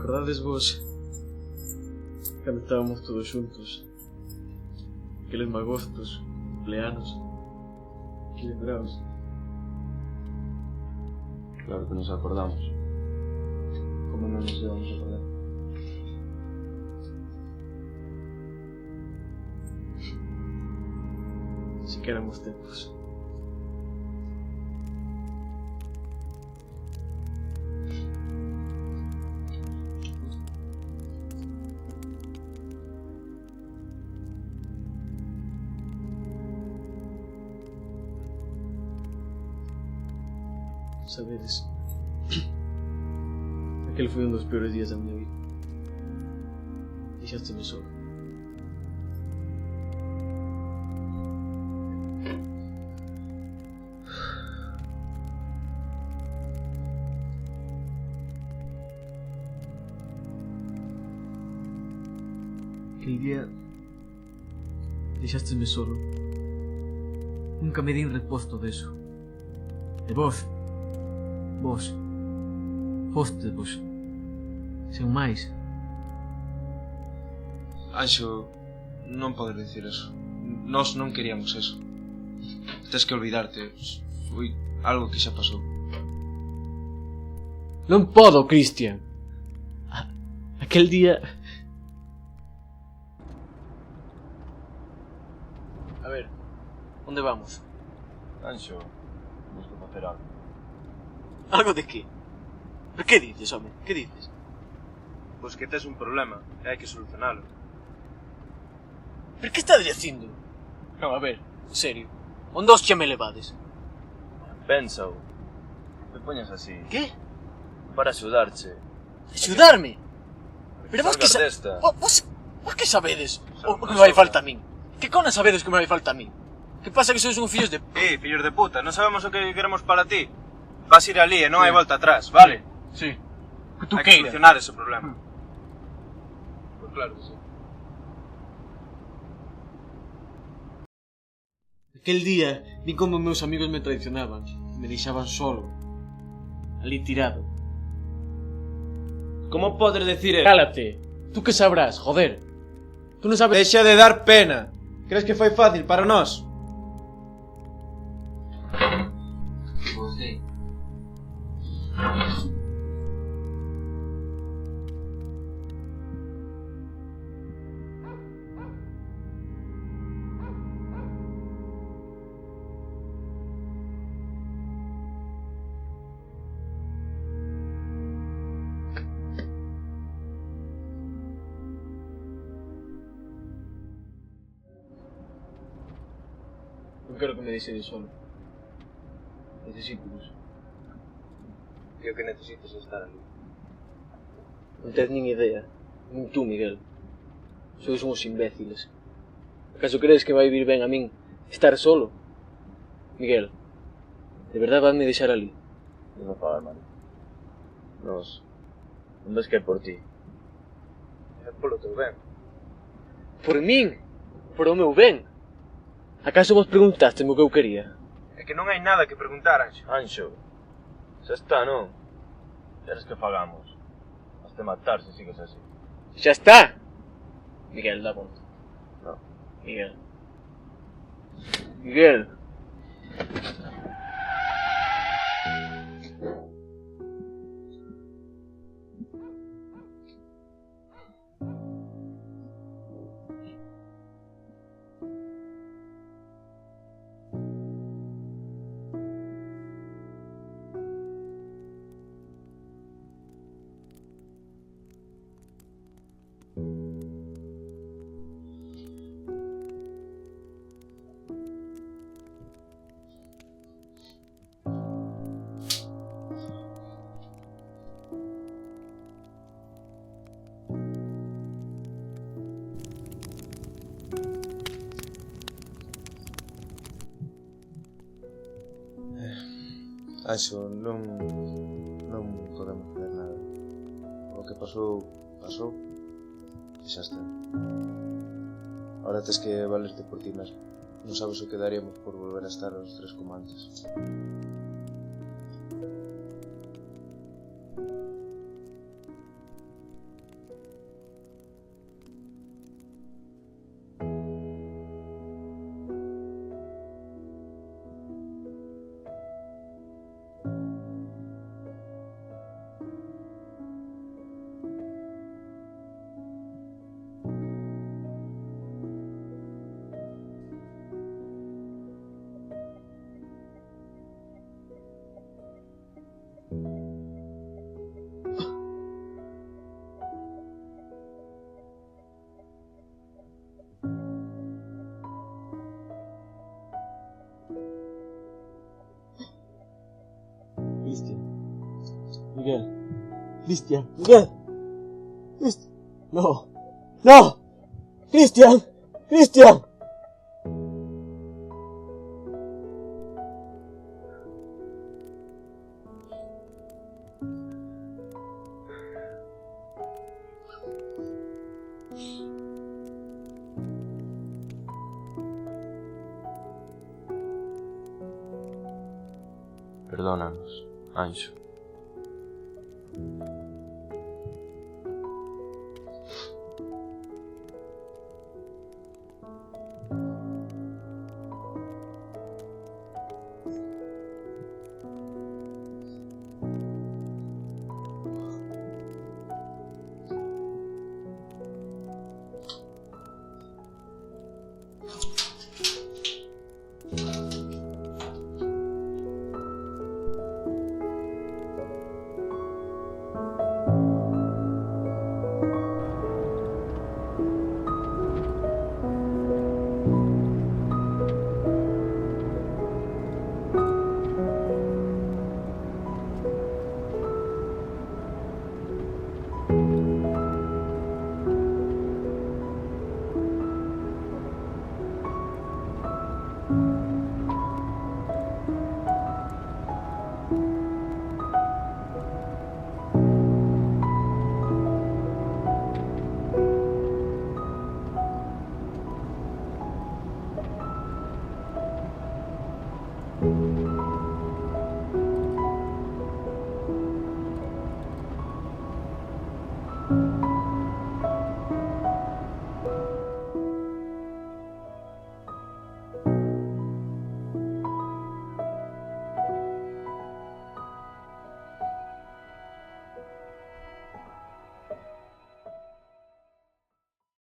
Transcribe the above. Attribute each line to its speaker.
Speaker 1: Acordades vos cando estábamos todos xuntos? Aqueles magostos, cumpleanos, que lembraos.
Speaker 2: Claro que nos acordamos. Como non nos íbamos a acordar?
Speaker 1: Si que éramos tempos. Sabedes, aquel foi un dos peores días da miña vida. Deixásteme solo. Aquel día deixásteme solo. Nunca me di un reposto deso. E vos fostevos sen máis.
Speaker 2: Anxo, non podes dicir eso. Nós non queríamos eso. Tes que olvidarte. Foi algo que xa pasou.
Speaker 1: Non podo, Cristian. Aquel día... A ver, onde vamos?
Speaker 2: Anxo, temos que facer algo.
Speaker 1: Algo de qué? Pero que dices, home? Que dices?
Speaker 2: Pois que tes un problema e hai que solucionalo.
Speaker 1: Pero que estás dicindo? Non, a ver, en serio. Onde os che me levades?
Speaker 2: Pénsao. Te poñas así.
Speaker 1: Que?
Speaker 2: Para axudarche.
Speaker 1: Axudarme? Pero vos que
Speaker 2: desta.
Speaker 1: vos que sabedes o que me vai falta a min? Que cona sabedes que me vai falta a min? Que pasa que sois un fillos de...
Speaker 2: Fillos de puta, non sabemos o que queremos para ti. Vas ir ali e non hai volta atrás, vale?
Speaker 1: Sí. Que tú
Speaker 2: hai que
Speaker 1: queiras.
Speaker 2: solucionar ese problema. Pois claro que sí.
Speaker 1: Aquel día vi como meus amigos me traicionaban. Me deixaban solo. Ali tirado.
Speaker 2: Como podes decir eso?
Speaker 1: Cálate. Tú que sabrás, joder. Tú non sabes...
Speaker 2: Deixa de dar pena. Crees que foi fácil para nós? Pois sí.
Speaker 1: Non quero que me deixedes solo. Necesito-vos.
Speaker 2: E o que necesitas é estar ali.
Speaker 1: Non tes nin idea. Nin tú, Miguel. Sois uns imbéciles. Acaso crees que vai vir ben a min estar solo? Miguel, de verdade vanme deixar ali?
Speaker 2: Non me fagas mal. Nos... non ves que é por ti. É polo teu ben.
Speaker 1: Por min? Por o meu ben? Acaso vos preguntásteme o que eu quería?
Speaker 2: É que non hai nada que preguntar, Anxo. Anxo, xa está, non? Queres que fagamos? Has de matar se sigues así.
Speaker 1: Xa está! Miguel, dá conta.
Speaker 2: Non.
Speaker 1: Miguel. Miguel.
Speaker 2: Anxo, non podemos fazer nada. O que pasou, pasou e xa está. Ahora tes que valerte por ti mesmo. Non sabes o que daríamos por volver a estar os tres como antes.
Speaker 1: Cristian. Miguel. Cristian. Miguel. Cristian. No. No. Cristian. Cristian.
Speaker 2: Perdónanos, Anxo.